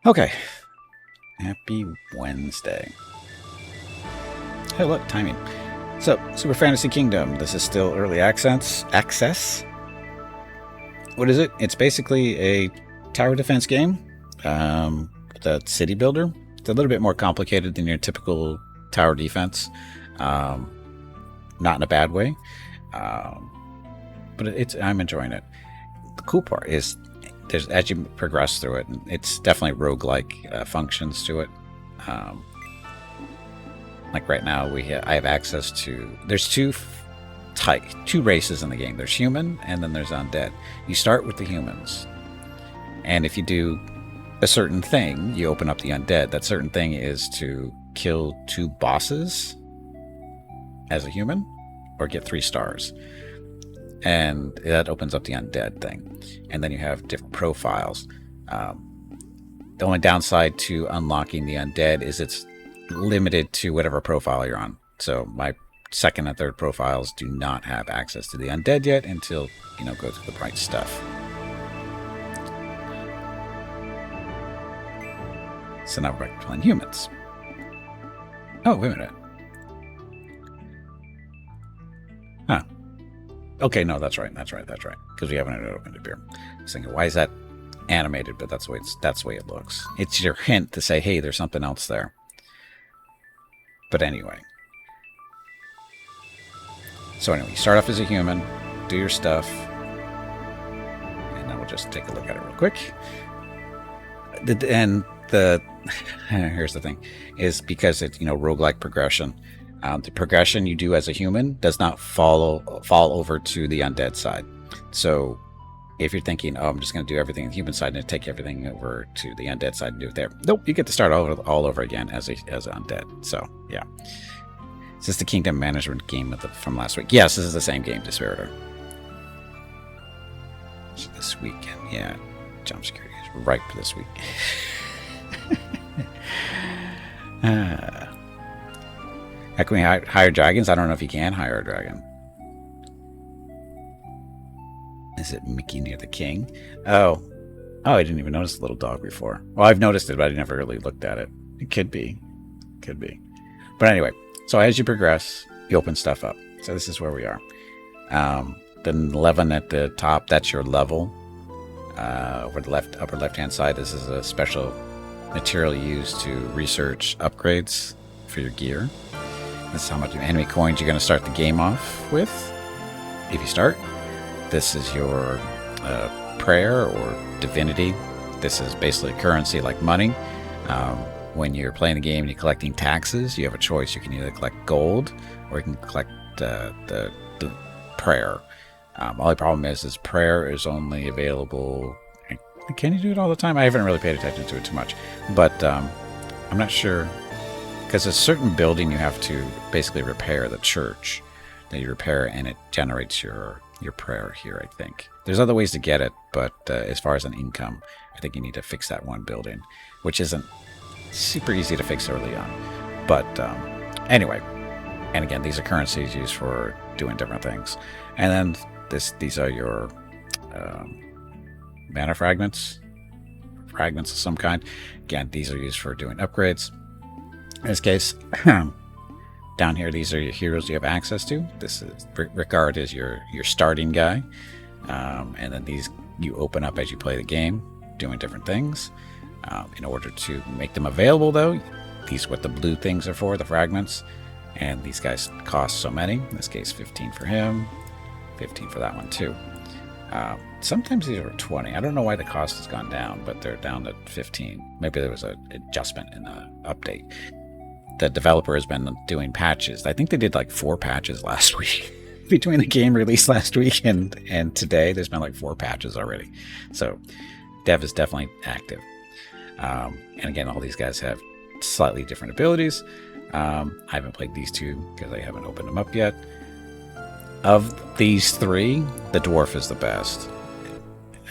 Okay. Happy Wednesday. Hey, look, timing. So, Super Fantasy Kingdom. This is still early access. What is it? It's basically a tower defense game. The city builder. It's a little bit more complicated than your typical tower defense. Not in a bad way. But I'm enjoying it. The cool part is as you progress through it, it's definitely roguelike functions to it. Like right now, I have access to. There's two races in the game. There's human, and then there's undead. You start with the humans, and if you do a certain thing, you open up the undead. That certain thing is to kill 2 bosses as a human, or get 3 stars. And that opens up the undead thing. And then you have different profiles. The only downside to unlocking the undead is it's limited to whatever profile you're on. So my second and third profiles do not have access to the undead yet until, go to the bright stuff. So now we're back to playing humans. Oh, wait a minute. Huh. Okay, no, that's right. Because we haven't opened it here. I was thinking, why is that animated? But that's the way it looks. It's your hint to say, hey, there's something else there. But anyway. So anyway, you start off as a human, do your stuff, and then we'll just take a look at it real quick. Here's the thing, is because it's roguelike progression. The progression you do as a human does not fall over to the undead side. So if you're thinking, I'm just going to do everything on the human side and take everything over to the undead side and do it there. Nope, you get to start all over again as an undead. So, yeah. Is this the kingdom management game from last week? Yes, this is the same game, Dispiritor. So this weekend, yeah. Jump security is right for this week. How can we hire dragons? I don't know if you can hire a dragon. Is it Mickey near the king? Oh, I didn't even notice the little dog before. Well, I've noticed it, but I never really looked at it. It could be. But anyway, so as you progress, you open stuff up. So this is where we are. The 11 at the top, that's your level. Over the upper left-hand side, this is a special material used to research upgrades for your gear. This is how much enemy coins you're going to start the game off with. If you start, this is your prayer or divinity. This is basically currency like money. When you're playing the game and you're collecting taxes, you have a choice. You can either collect gold or you can collect the prayer. Only problem is prayer is only available. Can you do it all the time? I haven't really paid attention to it too much, but I'm not sure. Because a certain building you have to basically repair, the church that you repair, and it generates your prayer here, I think. There's other ways to get it, but as far as an income, I think you need to fix that one building, which isn't super easy to fix early on. But anyway, and again, these are currencies used for doing different things. And then these are your mana fragments of some kind. Again, these are used for doing upgrades. In this case, down here, these are your heroes you have access to. This is Rickard is your starting guy, and then these you open up as you play the game, doing different things. In order to make them available, though, these are what the blue things are for, the fragments, and these guys cost so many. In this case, 15 for him, 15 for that one too. Sometimes these are 20. I don't know why the cost has gone down, but they're down to 15. Maybe there was an adjustment in the update. The developer has been doing patches. I think they did like 4 patches last week. Between the game release last week and today, there's been like 4 patches already. So dev is definitely active. And again, all these guys have slightly different abilities. I haven't played these 2 because I haven't opened them up yet. Of these 3, the dwarf is the best.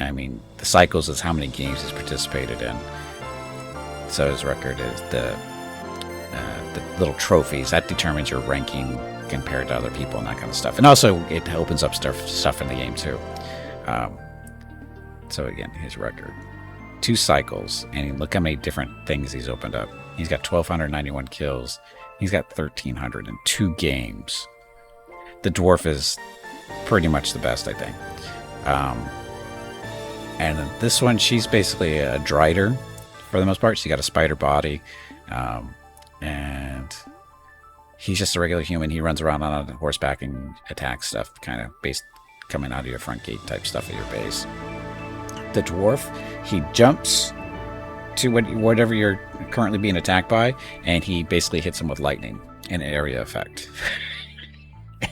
I mean, the cycles is how many games he's participated in. So his record is the little trophies. That determines your ranking compared to other people and that kind of stuff. And also, it opens up stuff in the game too. So again, his record. 2 cycles, and look how many different things he's opened up. He's got 1,291 kills. He's got 1,302 games. The dwarf is pretty much the best, I think. And then this one, she's basically a drider for the most part. She's got a spider body. And he's just a regular human. He runs around on a horseback and attacks stuff, kind of based coming out of your front gate type stuff at your base. The dwarf, he jumps to whatever you're currently being attacked by, and he basically hits him with lightning, an area effect.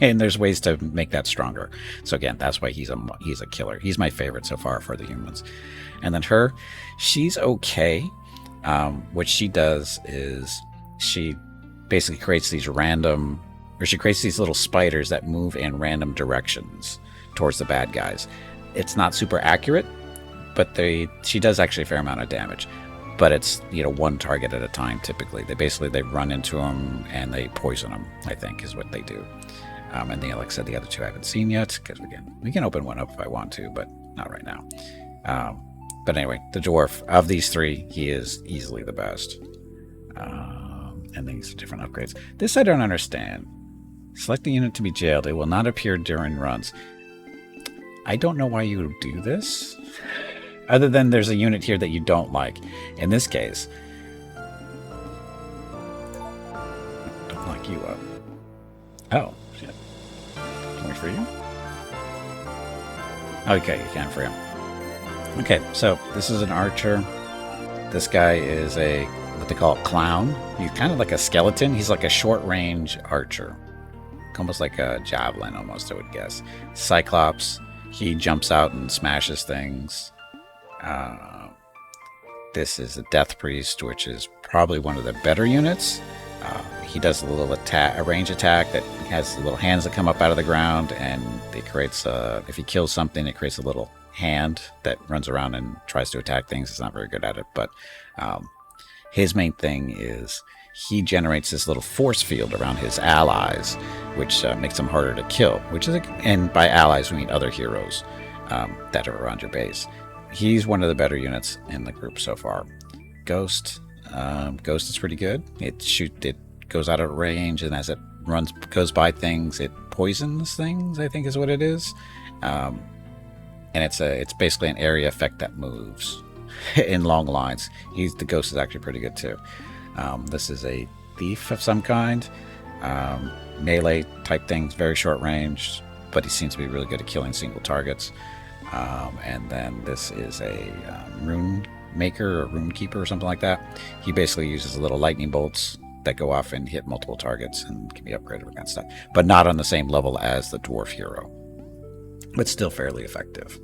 And there's ways to make that stronger. So again, that's why he's a killer. He's my favorite so far for the humans. And then her, she's okay. What she does is she basically creates these she creates these little spiders that move in random directions towards the bad guys. It's not super accurate, but she does actually a fair amount of damage. But it's, one target at a time typically. They run into them and they poison them, I think, is what they do. And then, like I said, the other 2 I haven't seen yet, because we can open one up if I want to, but not right now. But anyway, the dwarf, of these 3, he is easily the best. And these are different upgrades. This I don't understand. Select the unit to be jailed. It will not appear during runs. I don't know why you would do this. Other than there's a unit here that you don't like. In this case, don't lock you up. Oh, shit. Can we free you? Okay, you can free him. Okay, so this is an archer. This guy is what they call a clown. He's kind of like a skeleton. He's like a short-range archer. Almost like a javelin, almost, I would guess. Cyclops, he jumps out and smashes things. This is a Death Priest, which is probably one of the better units. He does a little a range attack that has little hands that come up out of the ground, and it creates if he kills something, it creates a little hand that runs around and tries to attack things. It's not very good at it, but his main thing is he generates this little force field around his allies, which makes them harder to kill. And by allies we mean other heroes that are around your base. He's one of the better units in the group so far. Ghost is pretty good. It goes out of range, and as it goes by things, it poisons things, I think is what it is. And it's basically an area effect that moves in long lines. The ghost is actually pretty good too. This is a thief of some kind. Melee type things, very short range, but he seems to be really good at killing single targets. And then this is a rune maker or rune keeper or something like that. He basically uses little lightning bolts that go off and hit multiple targets and can be upgraded with that stuff, but not on the same level as the dwarf hero, but still fairly effective.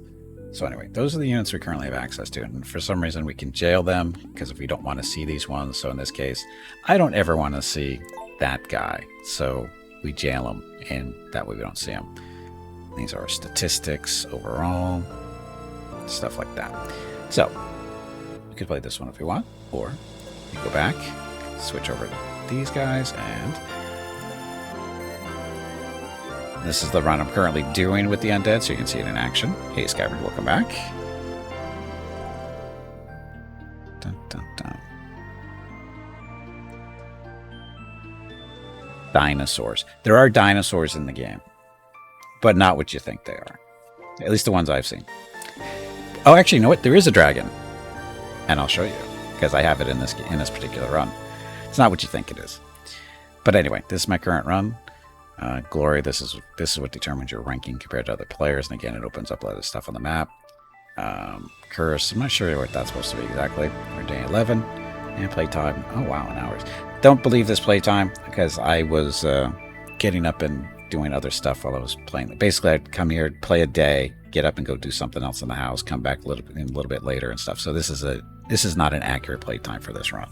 So anyway, those are the units we currently have access to, and for some reason we can jail them because if we don't want to see these ones. So in this case, I don't ever want to see that guy, so we jail him, and that way we don't see him. These are our statistics overall, stuff like that. So we could play this one if we want, or we go back, switch over to these guys, and this is the run I'm currently doing with the Undead, so you can see it in action. Hey, Scabbard, welcome back. Dun, dun, dun. Dinosaurs. There are dinosaurs in the game, but not what you think they are. At least the ones I've seen. Oh, actually, you know what? There is a dragon, and I'll show you because I have it in this particular run. It's not what you think it is. But anyway, this is my current run. Glory, this is what determines your ranking compared to other players, and again, it opens up a lot of stuff on the map. Curse, I'm not sure what that's supposed to be exactly. We're day 11, and playtime. Oh wow, an hours. Don't believe this playtime because I was getting up and doing other stuff while I was playing. Basically, I'd come here, play a day, get up and go do something else in the house, come back a little bit later and stuff. So this is not an accurate playtime for this run.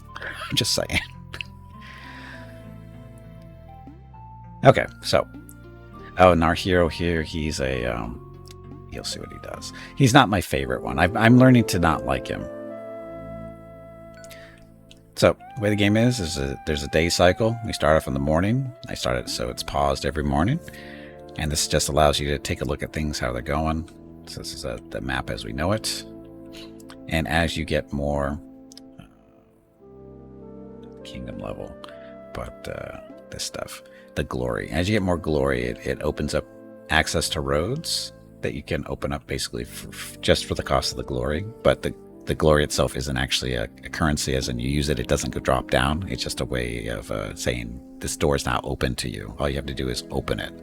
I'm just saying. Okay, so, and our hero here, he's you'll see what he does. He's not my favorite one. I'm learning to not like him. So, the way the game is there's a day cycle. We start off in the morning. I start it so it's paused every morning. And this just allows you to take a look at things, how they're going. So this is the map as we know it. And as you get more kingdom level, but this stuff, the glory, as you get more glory, it opens up access to roads that you can open up basically just for the cost of the glory. But the glory itself isn't actually a currency, as in you use it, it doesn't go drop down. It's just a way of saying this door is now open to you. All you have to do is open it.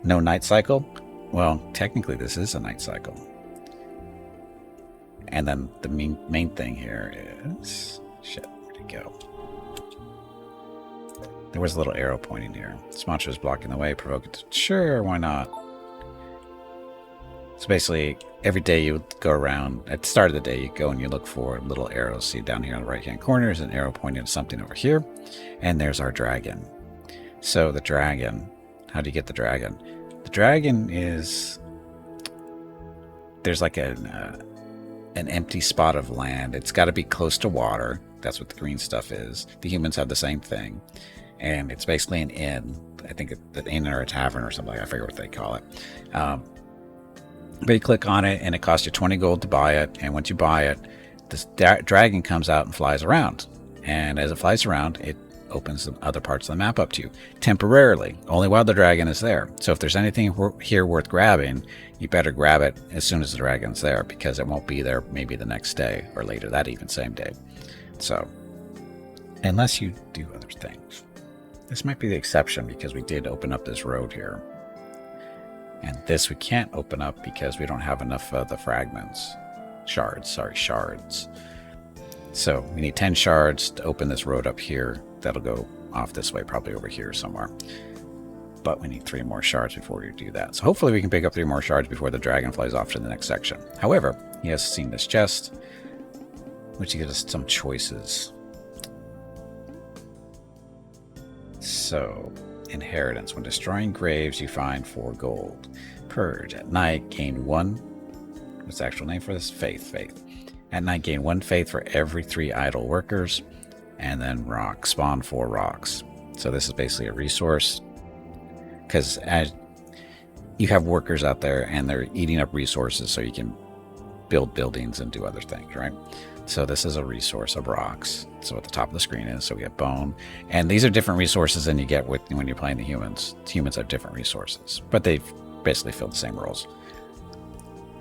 No night cycle? Well, technically this is a night cycle. And then the main thing here is... Shit, where'd it go? There was a little arrow pointing here. This monster is blocking the way, provoke it. Sure, why not? So basically, every day you would go around, at the start of the day, you go and you look for little arrows. See down here on the right-hand corner is an arrow pointing to something over here. And there's our dragon. So the dragon, how do you get the dragon? The dragon is... There's like an empty spot of land. It's got to be close to water. That's what the green stuff is. The humans have the same thing. And it's basically an inn. I think an inn or a tavern or something. I forget what they call it. But you click on it and it costs you 20 gold to buy it. And once you buy it, this dragon comes out and flies around. And as it flies around, it opens some other parts of the map up to you temporarily, only while the dragon is there. So if there's anything here worth grabbing, you better grab it as soon as the dragon's there, because it won't be there maybe the next day or later, that even same day. So unless you do other things. This might be the exception, because we did open up this road here. And this we can't open up because we don't have enough of the fragments. Shards. So we need 10 shards to open this road up here. That'll go off this way, probably over here somewhere. But we need 3 more shards before we do that. So hopefully we can pick up 3 more shards before the dragon flies off to the next section. However, he has seen this chest, which gives us some choices. So, inheritance. When destroying graves, you find 4 gold. Purge. At night, gain 1. What's the actual name for this? Faith. At night, gain 1 faith for every 3 idle workers. And then rock. Spawn 4 rocks. So this is basically a resource. Because as you have workers out there and they're eating up resources so you can build buildings and do other things, right? So this is a resource of rocks. So at the top of the screen is, so we have bone. And these are different resources than you get when you're playing the humans. Humans have different resources, but they've basically filled the same roles.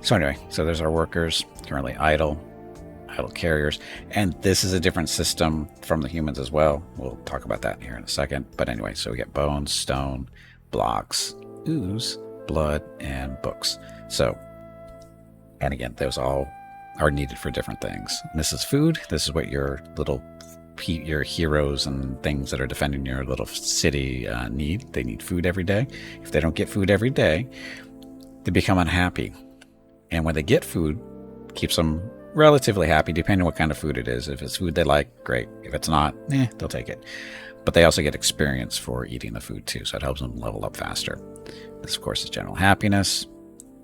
So anyway, so there's our workers, currently idle carriers. And this is a different system from the humans as well. We'll talk about that here in a second. But anyway, so we get bones, stone, blocks, ooze, blood, and books. So, and again, those all are needed for different things. And this is food. This is what your heroes and things that are defending your little city need. They need food every day. If they don't get food every day, they become unhappy. And when they get food, keeps them relatively happy, depending on what kind of food it is. If it's food they like, great. If it's not, they'll take it. But they also get experience for eating the food too, so it helps them level up faster. This, of course, is general happiness.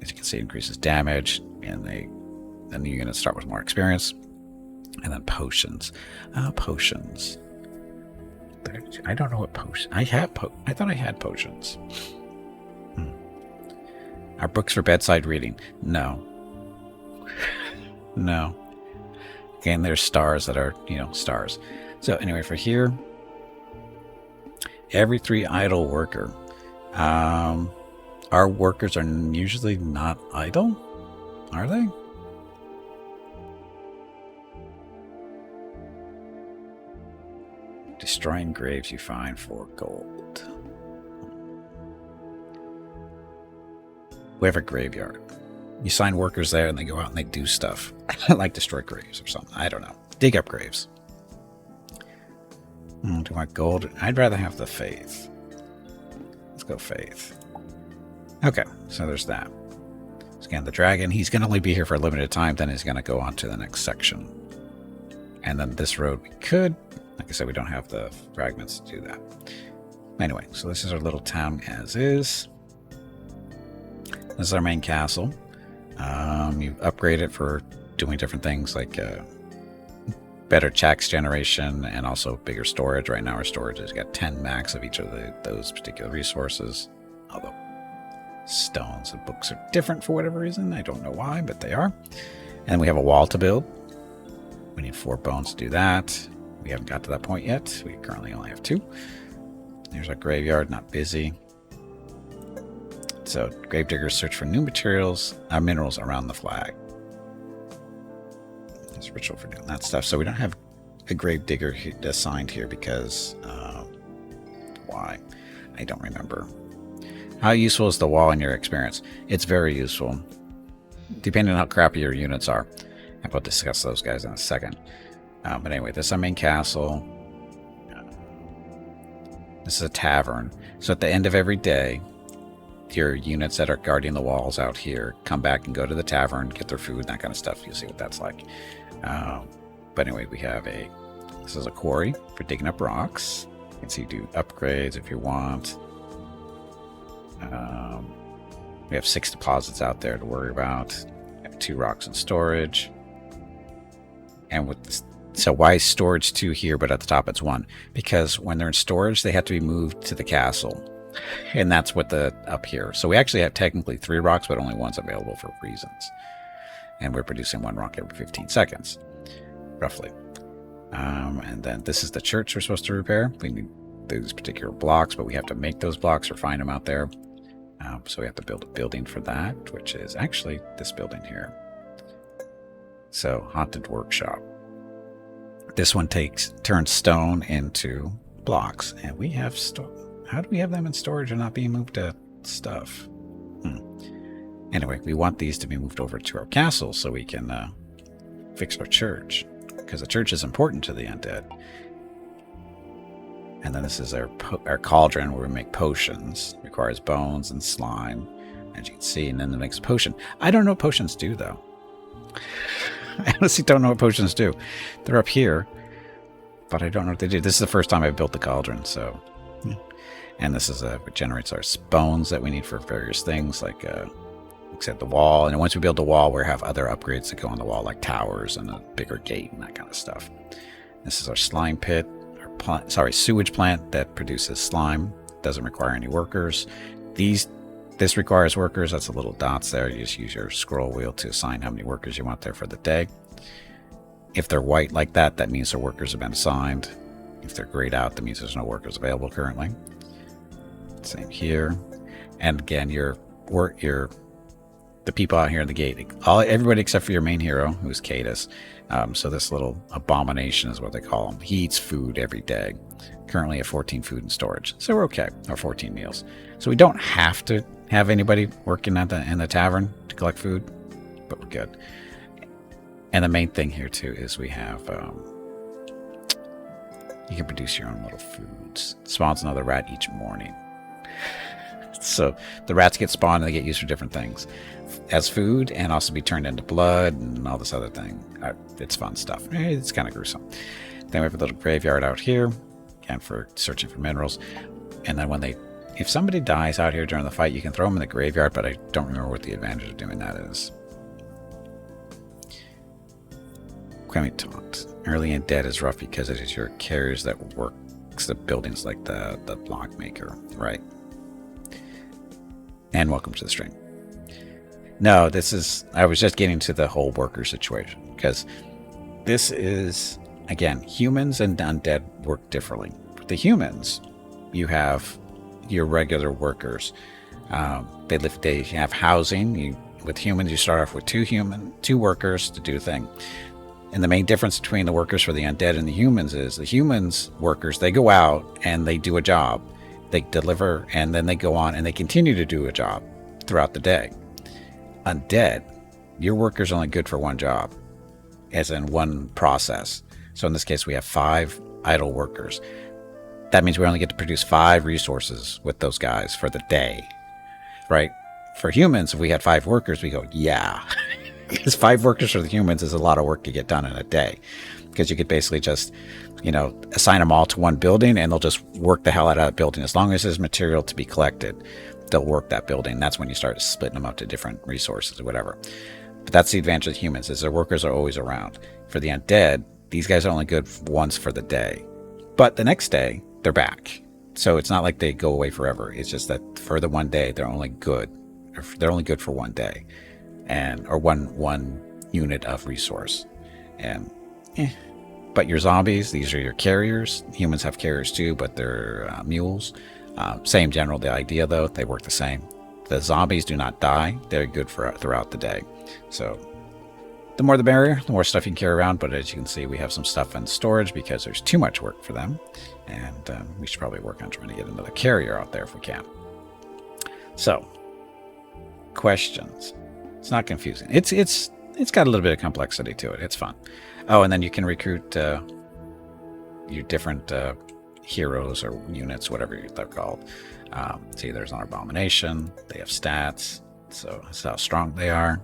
As you can see, increases damage, and then you're going to start with more experience. And then potions. Potions. I don't know what potions. I thought I had potions. Are books for bedside reading? No. No. Again, there's stars that are, stars. So anyway, for here, every 3 idle worker. Our workers are usually not idle, are they? Destroying graves, you find 4 gold. We have a graveyard. You sign workers there and they go out and they do stuff. Like destroy graves or something. I don't know. Dig up graves. Do I want gold? I'd rather have the faith. Let's go faith. Okay, so there's that. So again, the dragon, he's going to only be here for a limited time, then he's going to go on to the next section. And then this road, we could, like I said, we don't have the fragments to do that. Anyway, so this is our little town as is. This is our main castle. You upgrade it for doing different things like better checks generation and also bigger storage. Right now our storage has got 10 max of each of those particular resources. Although stones and books are different for whatever reason. I don't know why, but they are. And we have a wall to build. We need 4 bones to do that. We haven't got to that point yet. We currently only have 2. There's our graveyard, not busy. So gravediggers search for new minerals around the flag. There's a ritual for doing that stuff. So we don't have a gravedigger assigned here because why? I don't remember. How useful is the wall in your experience? It's very useful, depending on how crappy your units are. And we'll discuss those guys in a second. But anyway, this is our main castle. This is a tavern. So at the end of every day, your units that are guarding the walls out here come back and go to the tavern, get their food, that kind of stuff. You'll see what that's like. But anyway, we have this is a quarry for digging up rocks. You can see do upgrades if you want. We have 6 deposits out there to worry about. We have 2 rocks in storage. And with this, so why is storage 2 here, but at the top it's 1? Because when they're in storage, they have to be moved to the castle. And that's what up here. So we actually have technically 3 rocks, but only 1's available for reasons. And we're producing 1 rock every 15 seconds, roughly. And then this is the church we're supposed to repair. We need those particular blocks, but we have to make those blocks or find them out there. So we have to build a building for that, which is actually this building here. So haunted workshop. This one turns stone into blocks, and we have how do we have them in storage and not being moved to stuff? Anyway, we want these to be moved over to our castle so we can fix our church, because the church is important to the undead. And then this is our cauldron where we make potions. It requires bones and slime, as you can see, and then the next potion. I don't know what potions do, though. I honestly don't know what potions do. They're up here, but I don't know what they do. This is the first time I've built the cauldron, so... Yeah. And this is what generates our bones that we need for various things, like I said, the wall. And once we build the wall, we'll have other upgrades that go on the wall, like towers and a bigger gate and that kind of stuff. This is our slime pit, sewage plant that produces slime. Doesn't require any workers. This requires workers. That's the little dots there. You just use your scroll wheel to assign how many workers you want there for the day. If they're white like that, that means their workers have been assigned. If they're grayed out, that means there's no workers available currently. Same here. And again, the people out here in the gate, everybody except for your main hero, who's Cadus. So this little abomination is what they call him. He eats food every day. Currently at 14 food in storage. So we're okay, or 14 meals. So we don't have to have anybody working in the tavern to collect food, but we're good. And the main thing here too is we have you can produce your own little foods. It spawns another rat each morning. So the rats get spawned and they get used for different things as food, and also be turned into blood and all this other thing. It's fun stuff. It's kind of gruesome. Then we have a little graveyard out here, again for searching for minerals. And then if somebody dies out here during the fight, you can throw them in the graveyard, but I don't remember what the advantage of doing that is. Quemi taunt. Early Undead is rough because it is your carriers that works the buildings like the block maker, right? And welcome to the stream. No, I was just getting to the whole worker situation, because this is, again, humans and undead work differently. With the humans, you have your regular workers. They have housing. With humans, you start off with two workers to do a thing. And the main difference between the workers for the undead and the humans is the humans workers, they go out and they do a job. They deliver, and then they go on and they continue to do a job throughout the day. Undead, your worker's only good for one job, as in one process. So in this case, we have 5 idle workers. That means we only get to produce 5 resources with those guys for the day, right? For humans, if we had 5 workers, we go, yeah. Because 5 workers for the humans is a lot of work to get done in a day. Because you could basically just, assign them all to one building, and they'll just work the hell out of that building. As long as there's material to be collected, they'll work that building. That's when you start splitting them up to different resources or whatever. But that's the advantage of humans, is their workers are always around. For the undead, these guys are only good once for the day. But the next day, they're back. So it's not like they go away forever. It's just that for the one day, they're only good they're only good for 1 day, or one unit of resource. And but your zombies, these are your carriers. Humans have carriers too, but they're mules. Same general the idea though. They work the same. The zombies do not die. They're good for throughout the day. So the more the merrier, the more stuff you can carry around. But as you can see, we have some stuff in storage because there's too much work for them. And we should probably work on trying to get another carrier out there if we can. So, questions. It's not confusing. It's got a little bit of complexity to it. It's fun. Oh, and then you can recruit your different heroes or units, whatever they're called. See, there's an abomination. They have stats. So that's how strong they are.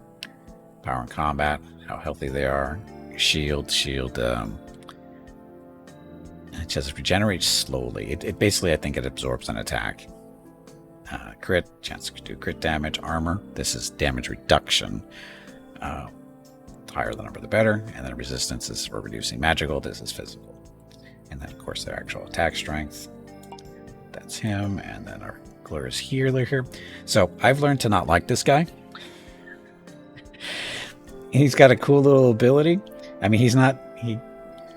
Power in combat, how healthy they are. Shield. It says it regenerates slowly. It basically, I think it absorbs an attack. Crit, chance to do crit damage. Armor, this is damage reduction. Higher the number, the better. And then resistance is for reducing magical. This is physical. And then, of course, their actual attack strength. That's him. And then our glorious healer here. So I've learned to not like this guy. He's got a cool little ability. I mean,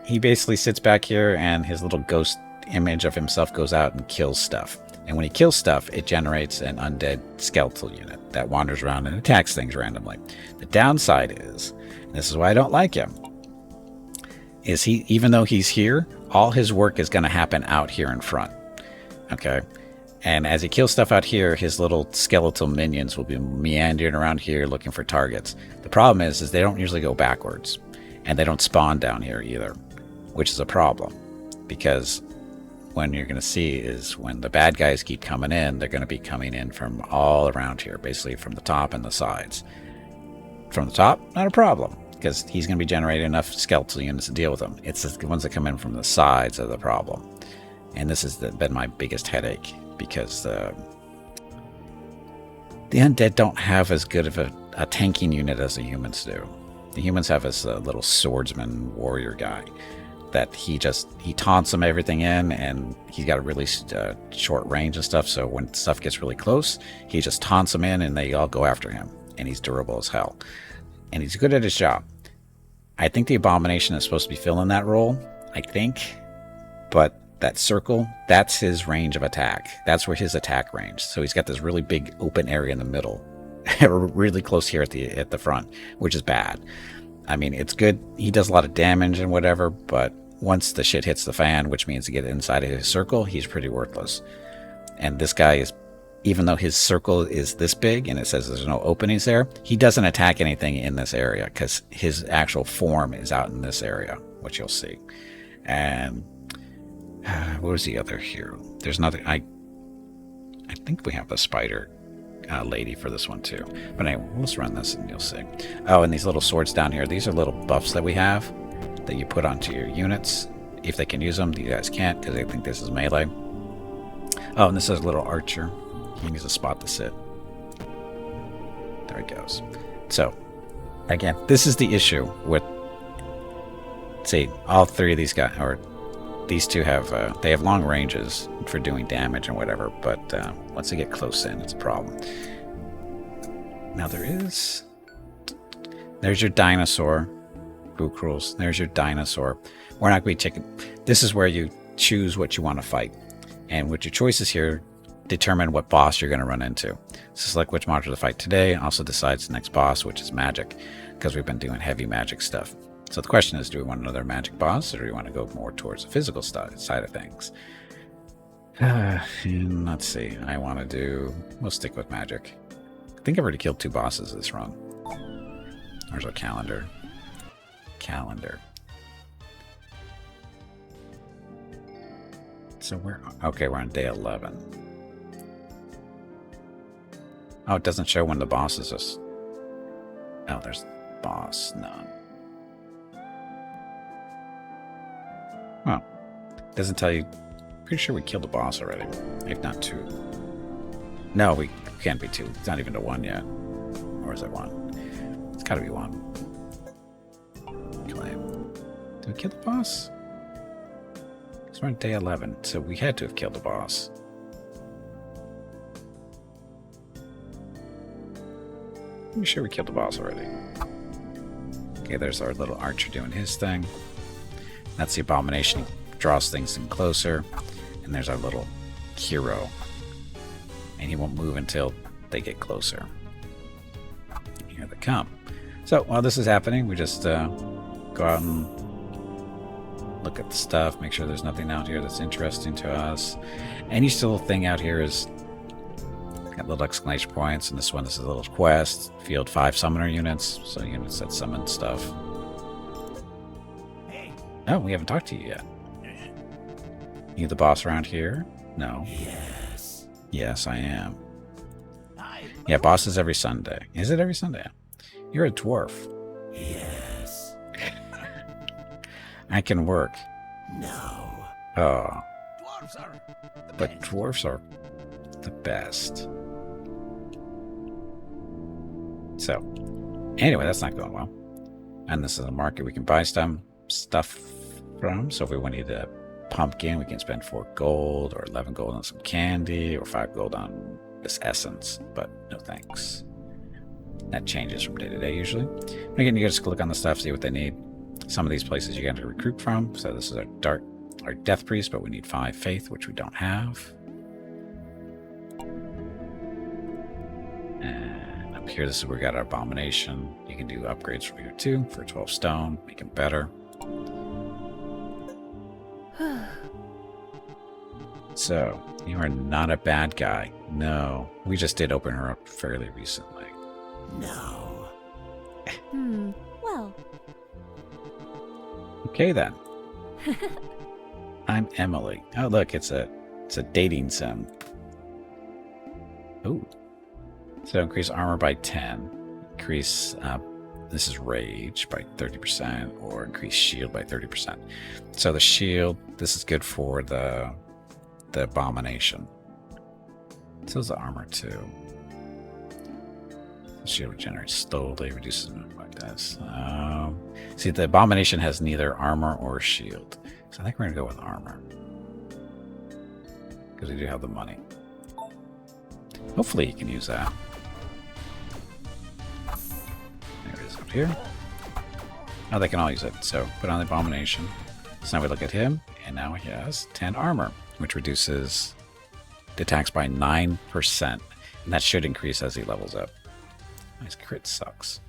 he basically sits back here and his little ghost image of himself goes out and kills stuff. And when he kills stuff, it generates an undead skeletal unit that wanders around and attacks things randomly. The downside is, and this is why I don't like him, is even though he's here, all his work is going to happen out here in front. Okay? And as he kills stuff out here, his little skeletal minions will be meandering around here looking for targets. The problem is they don't usually go backwards. And they don't spawn down here either, which is a problem. Because when you're going to see is when the bad guys keep coming in, they're going to be coming in from all around here, basically from the top and the sides. From the top, not a problem, because he's going to be generating enough skeletal units to deal with them. It's the ones that come in from the sides are the problem. And this has been my biggest headache, because the undead don't have as good of a tanking unit as the humans do. The humans have this little swordsman warrior guy that he taunts them everything in, and he's got a really short range and stuff. So when stuff gets really close, he just taunts them in and they all go after him, and he's durable as hell. And he's good at his job. I think the abomination is supposed to be filling that role, I think, but that circle, that's his range of attack. That's where his attack range. So he's got this really big open area in the middle, really close here at the front, which is bad. I mean, it's good. He does a lot of damage and whatever, but once the shit hits the fan, which means to get inside of his circle, he's pretty worthless. And this guy is, even though his circle is this big and it says there's no openings there, he doesn't attack anything in this area because his actual form is out in this area, which you'll see. And what was the other hero? There's nothing. I think we have the spider lady for this one too. But anyway, let's run this and you'll see. Oh, and these little swords down here, these are little buffs that we have that you put onto your units if they can use them. You guys can't because they think this is melee. Oh, and this is a little archer. He needs a spot to sit. There he goes. So, again, this is the issue with, see, all three of these guys, or these two have, they have long ranges for doing damage and whatever, but once they get close in, it's a problem. Now there's your dinosaur. Bucrals. There's your dinosaur. We're not going to be taking, this is where you choose what you want to fight. And with your choices here, determine what boss you're going to run into. Select which monster to fight today. Also decides the next boss, which is magic, because we've been doing heavy magic stuff. So the question is, do we want another magic boss, or do we want to go more towards the physical side of things? And let's see. We'll stick with magic. I think I've already killed 2 bosses this run. There's our calendar. So we're on day 11. Oh, it doesn't show when the boss is just... Oh, there's boss, none. Oh, it doesn't tell you. Pretty sure we killed the boss already, if not 2. No, we can't be 2. It's not even to 1 yet. Or is it 1? It's gotta be 1. Claim. Did we kill the boss? Because we're on day 11, so we had to have killed the boss. I'm sure we killed the boss already. Okay, there's our little archer doing his thing. That's the abomination. He draws things in closer. And there's our little hero. And he won't move until they get closer. Here they come. So while this is happening, we just go out and look at the stuff, make sure there's nothing out here that's interesting to us. Any little thing out here is got little exclamation points, and this is a little quest. Field 5 summoner units, so units that summon stuff. Oh, we haven't talked to you yet. You the boss around here? No. Yes. Yes, I am. Yeah, boss is every Sunday. Is it every Sunday? You're a dwarf. Yes. I can work. No. Oh. Dwarves are the But best. dwarves are the best. So, anyway, that's not going well. And this is a market we can buy some stuff from. So if we wanted a pumpkin, we can spend 4 gold or 11 gold on some candy or 5 gold on this essence. But no thanks. That changes from day to day usually. And again, you just click on the stuff, see what they need. Some of these places you get to recruit from. So this is our death priest, but we need 5 faith, which we don't have. And up here, this is where we got our abomination. You can do upgrades from here too for 12 stone, make them better. So, you are not a bad guy. No, we just did open her up fairly recently. No. Well. Okay then. I'm Emily. Oh look, it's a dating sim. Ooh. So increase armor by 10. Increase this is rage by 30%, or increase shield by 30%. So the shield, this is good for the abomination. So is the armor too. The shield regenerates slowly, reduces movement like this. See, the abomination has neither armor or shield. So I think we're gonna go with armor. Because we do have the money. Hopefully you can use that. There it is up here. Oh, they can all use it. So put on the abomination. So now we look at him, and now he has 10 armor, which reduces the attacks by 9%. And that should increase as he levels up. Nice crit sucks.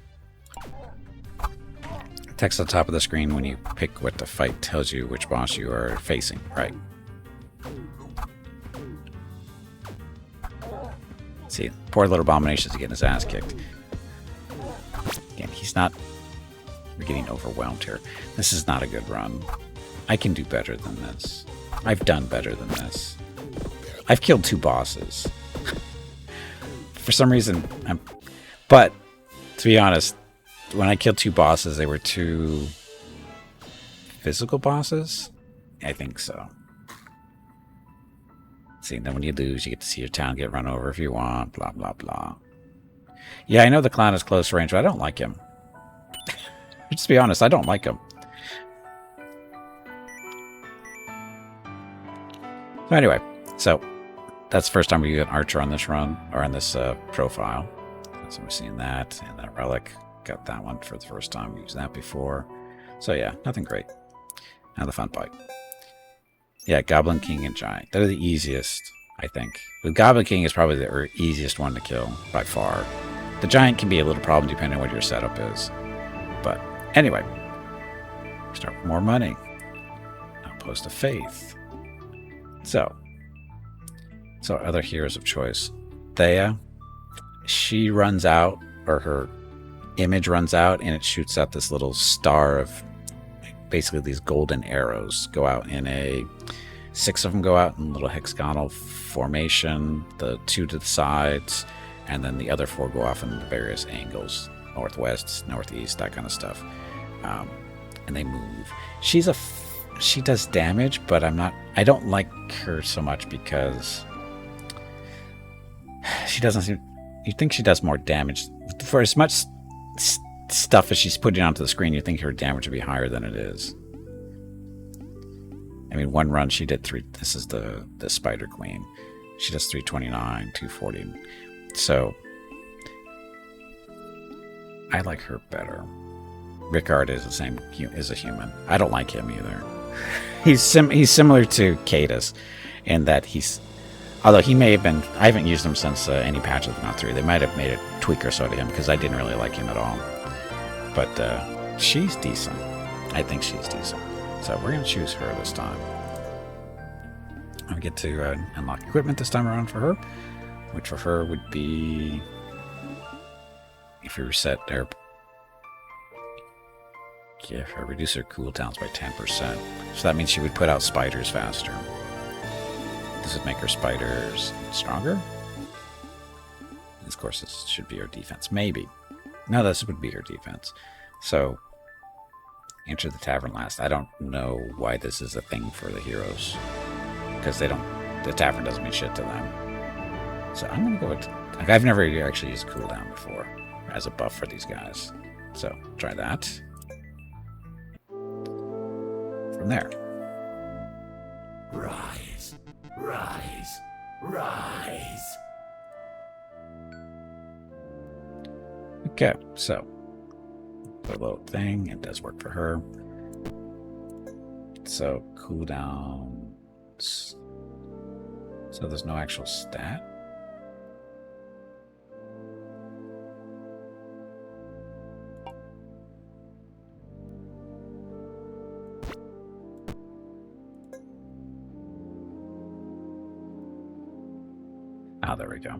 Text at the top of the screen when you pick what to fight tells you which boss you are facing, right? See, poor little abomination's getting his ass kicked. Again, he's not... We're getting overwhelmed here. This is not a good run. I can do better than this. I've done better than this. I've killed 2 bosses. For some reason, But, to be honest, when I killed 2 bosses, they were 2 physical bosses? I think so. See, then when you lose, you get to see your town get run over if you want, blah, blah, blah. Yeah, I know the clown is close range, but I don't like him. Just to be honest, I don't like him. So anyway, that's the first time we get an archer on this run, or on this profile. So we're seeing that, and that relic. Got that one for the first time. We used that before. So yeah, nothing great. Now the fun part. Yeah, Goblin King and Giant. They're the easiest, I think. The Goblin King is probably the easiest one to kill, by far. The Giant can be a little problem depending on what your setup is. But anyway, start with more money. Now post a faith. So other heroes of choice. Thea, she runs out, or her image runs out, and it shoots out this little star of basically these golden arrows. Go out in 6 of them go out in a little hexagonal formation, the 2 to the sides, and then the other 4 go off in the various angles, northwest, northeast, that kind of stuff. And they move. She does damage, but I don't like her so much because she doesn't seem... You think she does more damage. For as much stuff as she's putting onto the screen, you think her damage would be higher than it is. I mean, one run she did 3... This is the Spider Queen. She does 329, 240. So I like her better. Rickard is the same, is a human. I don't like him either. He's similar to Cadus in that although he may have been, I haven't used him since any patch of Not 3. They might have made a tweak or so to him because I didn't really like him at all. But she's decent. I think she's decent. So we're going to choose her this time. I get to unlock equipment this time around for her, which for her would be, if we reset their, yeah, reduce her cooldowns by 10%. So that means she would put out spiders faster. Does it make her spiders stronger? Of course, this should be her defense. Maybe. No, this would be her defense. So, enter the tavern last. I don't know why this is a thing for the heroes. Because the tavern doesn't mean shit to them. So I'm going to go with, like, I've never actually used cooldown before as a buff for these guys. So, try that. From there. Rise, rise, rise. Okay, so the little thing, it does work for her. So cooldowns. So there's no actual stat. Ah, there we go.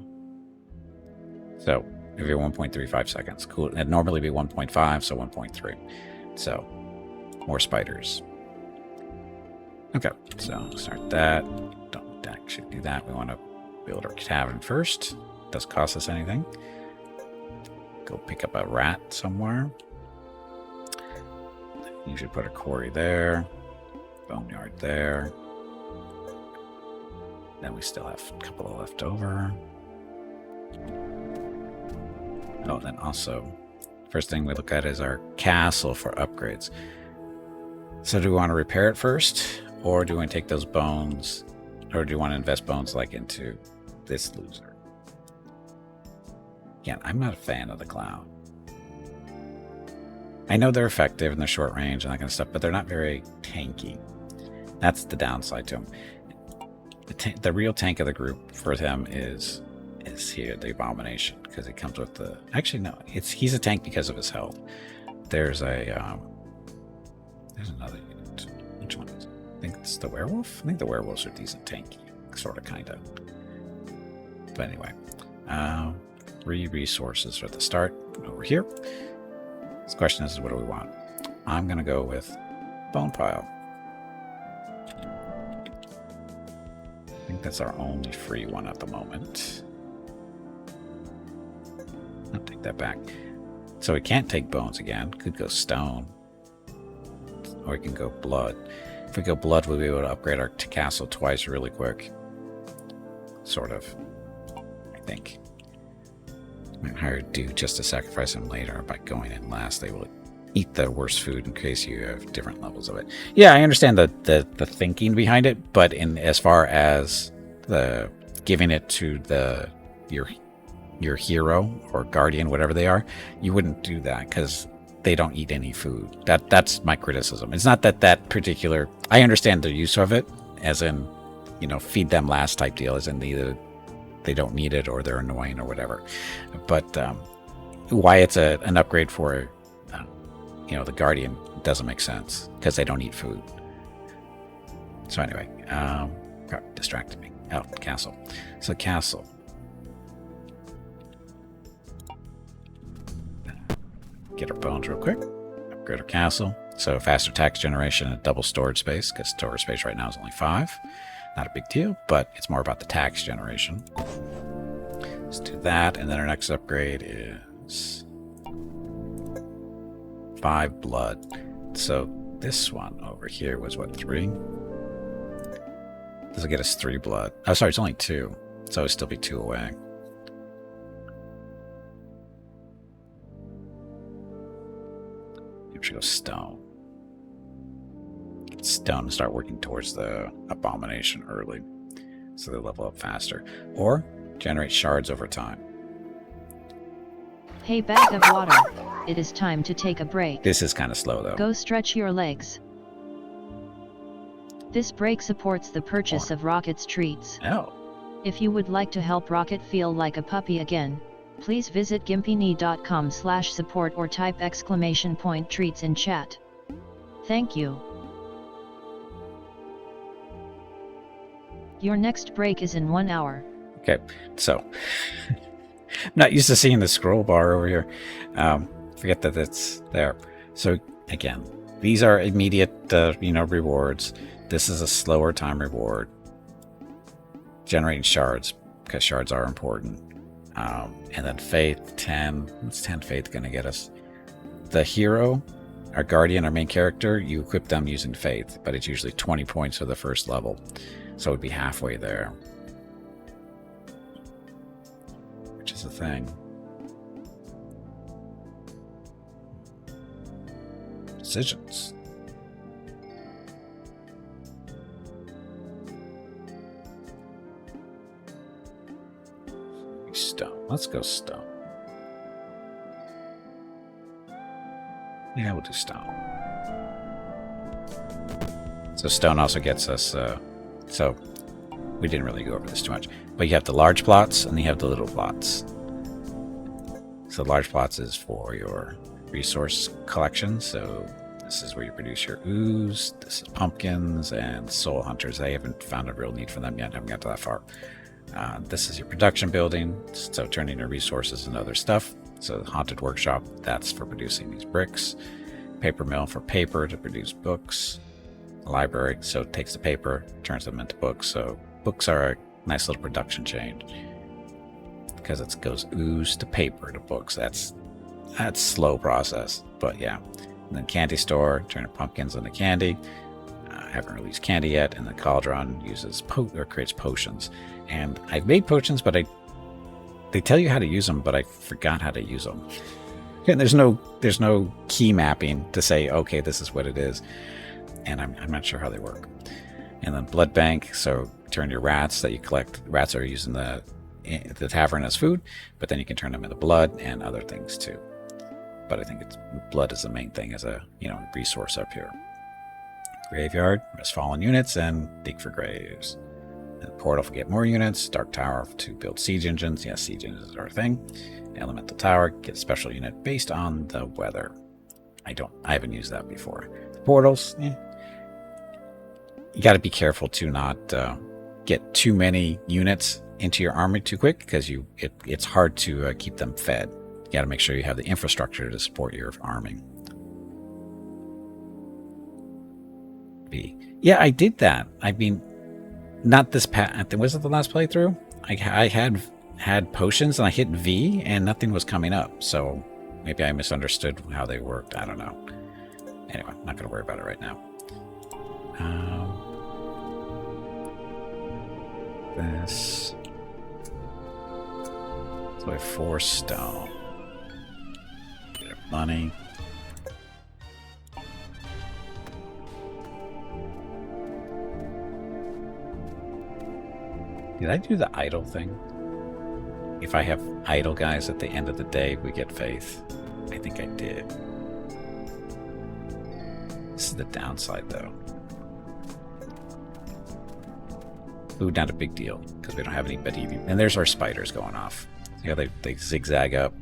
So if you're 1.35 seconds, cool. It'd normally be 1.5, so 1.3. So more spiders. Okay, so start that. Don't actually do that. We want to build our tavern first. Doesn't cost us anything. Go pick up a rat somewhere. You should put a quarry there. Boneyard there. Then we still have a couple left over. Oh, then also, first thing we look at is our castle for upgrades. So do we want to repair it first? Or do we want to take those bones? Or do you want to invest bones like into this loser? Again, I'm not a fan of the clown. I know they're effective and they're short range and that kind of stuff, but they're not very tanky. That's the downside to them. The real tank of the group for him is here, the Abomination, because it comes with the... Actually, no, he's a tank because of his health. There's another unit. Which one is it? I think it's the werewolf? I think the werewolves are decent tanky. Sort of, kind of. But anyway. 3 resources for the start. Over here. This question is, what do we want? I'm going to go with Bone Pile. I think that's our only free one at the moment. I'll take that back. So we can't take bones again. Could go stone. Or we can go blood. If we go blood, we'll be able to upgrade our castle twice really quick. Sort of. I think. I mean, higher do just to sacrifice them later. By going in last, they will eat the worst food in case you have different levels of it. Yeah, I understand the thinking behind it, but as far as the giving it to your hero or guardian, whatever they are, you wouldn't do that because they don't eat any food. That's my criticism. It's not that particular. I understand the use of it, as in, feed them last type deal, as in either they don't need it or they're annoying or whatever. But why it's an upgrade for the guardian doesn't make sense because they don't eat food. So anyway, crap, distracted me. Oh, castle. So castle. Get our bones real quick. Upgrade our castle. So faster tax generation and double storage space, because storage space right now is only 5. Not a big deal, but it's more about the tax generation. Let's do that, and then our next upgrade is 5 blood. So this one over here was what, 3? This will get us 3 blood. Oh, sorry, it's only 2. So it'll still be 2 away. We should go stone. Get stone and start working towards the Abomination early. So they level up faster. Or generate shards over time. Hey, bag of water. it is time to take a break. This is kind of slow, though. Go stretch your legs. This break supports the purchase of Rocket's treats. Oh. If you would like to help Rocket feel like a puppy again, please visit gimpyknee.com/support or type !treats in chat. Thank you. Your next break is in 1 hour. Okay, so not used to seeing the scroll bar over here. Forget that it's there. So again, these are immediate, rewards. This is a slower time reward. Generating shards, because shards are important. And then faith, 10. What's 10 faith going to get us? The hero, our guardian, our main character, you equip them using faith, but it's usually 20 points for the first level. So it would be halfway there. Which is a thing. Decisions. Stone. Let's go stone. Yeah, we'll do stone. So stone also gets us, so we didn't really go over this too much. But you have the large plots and you have the little plots. So large plots is for your resource collection. So this is where you produce your ooze. This is pumpkins and soul hunters. I haven't found a real need for them yet. I haven't got to that far. This is your production building, so turning your resources into other stuff. So the haunted workshop, that's for producing these bricks. Paper mill for paper to produce books. Library, so it takes the paper, turns them into books. So books are a nice little production chain because it goes ooze to paper to books. That's slow process, but yeah. And then candy store, turn pumpkins into candy. I haven't released candy yet, and the cauldron uses creates potions. And I've made potions, but they tell you how to use them, but I forgot how to use them. And there's no key mapping to say, okay, this is what it is. And I'm not sure how they work. And then blood bank, so turn your rats that you collect. Rats are using the tavern as food, but then you can turn them into blood and other things too. But I think blood is the main thing as a resource up here. Graveyard, rest fallen units, and dig for graves. And portal for get more units. Dark tower to build siege engines. Yes, siege engines are a thing. Elemental tower, get a special unit based on the weather. I haven't used that before. The portals, you got to be careful to not get too many units into your army too quick, because it's hard to keep them fed. You got to make sure you have the infrastructure to support your army. Yeah, I did that. I mean, not this was it the last playthrough? I had potions and I hit V and nothing was coming up. So maybe I misunderstood how they worked. I don't know. Anyway, I'm not going to worry about it right now. This. So I have 4 stone. Get our money. Did I do the idle thing? If I have idle guys at the end of the day, we get faith. I think I did. This is the downside, though. Ooh, not a big deal, because we don't have anybody. And there's our spiders going off. Yeah, they zigzag up,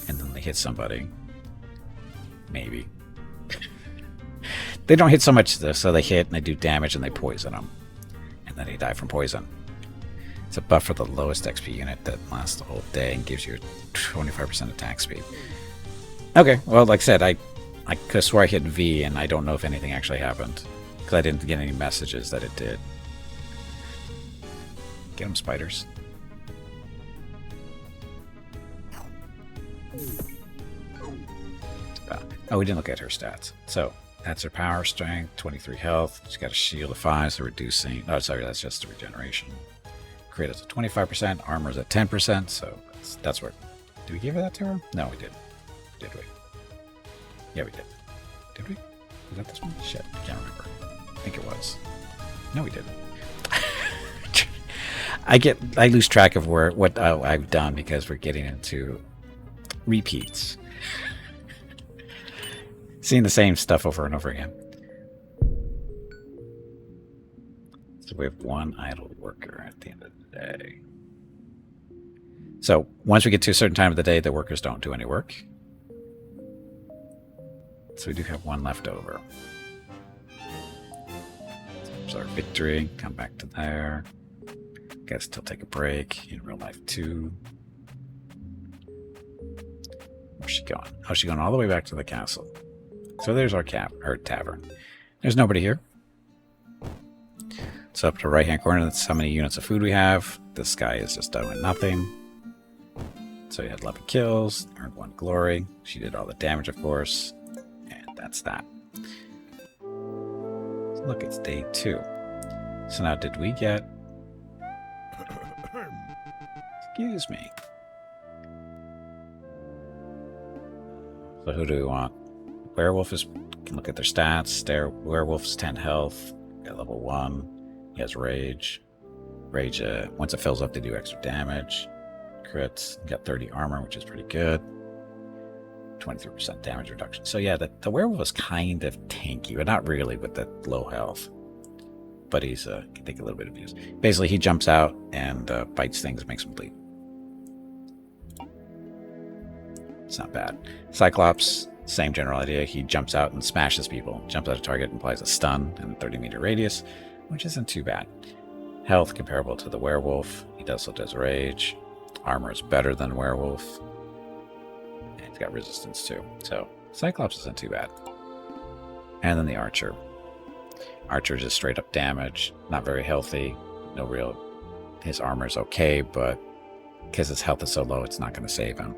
and then they hit somebody. Maybe. They don't hit so much, though, so they hit, and they do damage, and they poison them. And then they die from poison. It's a buff for the lowest XP unit that lasts the whole day and gives you 25% attack speed. Okay, well, like I said, I could have swore I hit V, and I don't know if anything actually happened, because I didn't get any messages that it did. Get them, spiders. Oh, we didn't look at her stats. So, that's her power, strength, 23 health. She's got a shield of 5, so reducing... Oh, sorry, that's just the regeneration. Crit is at 25%, armor is at 10%, so that's where... Did we give her that to her? No, we didn't. Did we? Yeah, we did. Did we? Was that this one? Shit, I can't remember. I think it was. No, we didn't. I lose track of what I've done because we're getting into repeats. Seeing the same stuff over and over again. So we have one idle worker at the end of the day. So once we get to a certain time of the day, the workers don't do any work. So we do have one left over. So our victory, come back to there. Guess still take a break in real life too. Where's she going? Oh, she's going all the way back to the castle. So there's our tavern. There's nobody here. So up to the right-hand corner, that's how many units of food we have. This guy is just doing nothing. So he had 11 kills, earned 1 glory. She did all the damage, of course. And that's that. So look, it's day 2. So now did we get... Excuse me. So who do we want? Werewolf is... Can look at their stats. Werewolf's 10 health. Got level 1. He has rage. Rage, once it fills up, they do extra damage. Crits. Got 30 armor, which is pretty good. 23% damage reduction. So yeah, the werewolf is kind of tanky, but not really with the low health. But he's can take a little bit of abuse. Basically, he jumps out and bites things, makes them bleed. It's not bad. Cyclops, same general idea. He jumps out and smashes people. Jumps out of target and applies a stun in a 30-meter radius, which isn't too bad. Health comparable to the werewolf. He also does rage. Armor is better than werewolf. And he's got resistance too. So Cyclops isn't too bad. And then the archer. Archer just straight up damage. Not very healthy. No real... His armor is okay, but because his health is so low, it's not going to save him.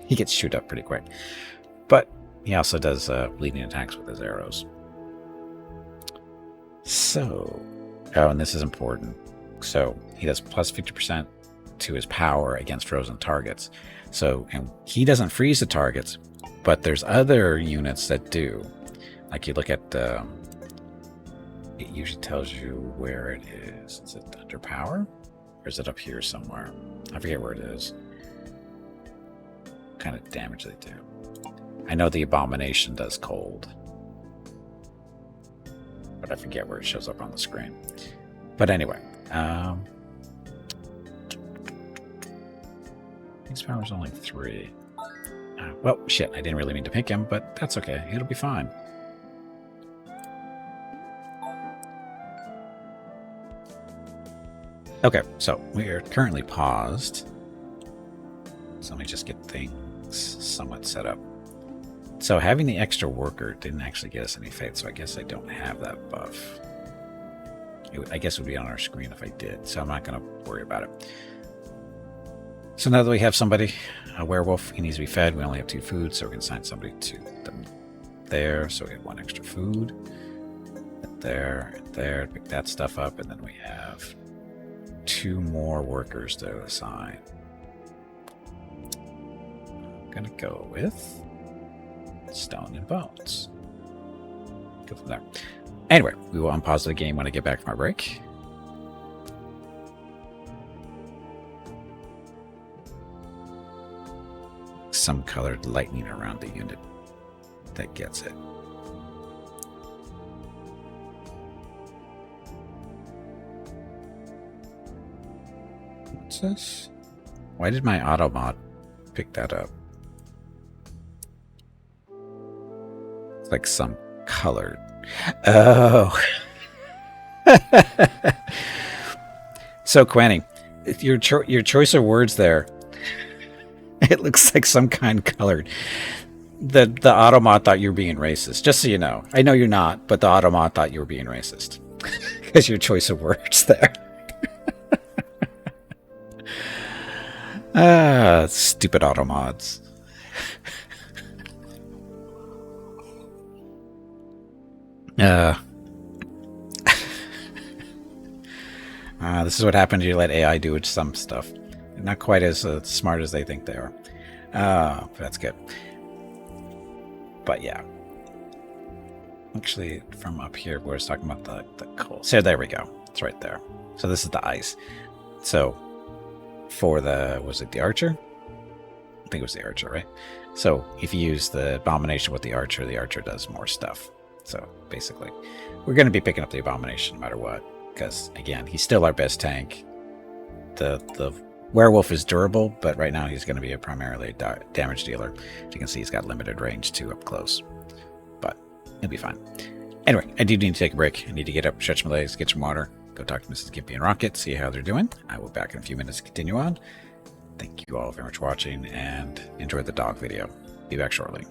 He gets chewed up pretty quick. But he also does bleeding attacks with his arrows. So... Oh, and this is important. So he does plus 50% to his power against frozen targets. So, and he doesn't freeze the targets, but there's other units that do. Like you look at... it usually tells you where it is. Is it under power? Or is it up here somewhere? I forget where it is. What kind of damage they do. I know the Abomination does cold. But I forget where it shows up on the screen. But anyway. His power's only 3. Well, shit, I didn't really mean to pick him, but that's okay. It'll be fine. Okay, so we are currently paused. So let me just get things somewhat set up. So having the extra worker didn't actually get us any faith, so I guess I don't have that buff. I guess it would be on our screen if I did, so I'm not going to worry about it. So now that we have somebody, a werewolf, he needs to be fed. We only have 2 food, so we can assign somebody to them there. So we have 1 extra food. There, pick that stuff up, and then we have 2 more workers to assign. I'm going to go with Stone and Bones. Go from there. Anyway, we will unpause the game when I get back from our break. Some colored lightning around the unit. That gets it. What's this? Why did my automod pick that up? It's like some colored. Oh. So, Quanny, your choice of words there, it looks like some kind colored. The automod thought you were being racist. Just so you know. I know you're not, but the automod thought you were being racist. Because your choice of words there. Stupid automods. This is what happens when you let AI do some stuff. They're not quite as smart as they think they are. That's good. But yeah. Actually, from up here, we were talking about the coal. So there we go. It's right there. So this is the ice. So for the, was it the archer? I think it was the archer, right? So if you use the Abomination with the Archer does more stuff. So basically, we're going to be picking up the Abomination no matter what. Because, again, he's still our best tank. The Werewolf is durable, but right now he's going to be primarily a damage dealer. As you can see, he's got limited range too up close. But he'll be fine. Anyway, I do need to take a break. I need to get up, stretch my legs, get some water, go talk to Mrs. Gimpy and Rocket, see how they're doing. I will be back in a few minutes to continue on. Thank you all very much for watching, and enjoy the dog video. Be back shortly.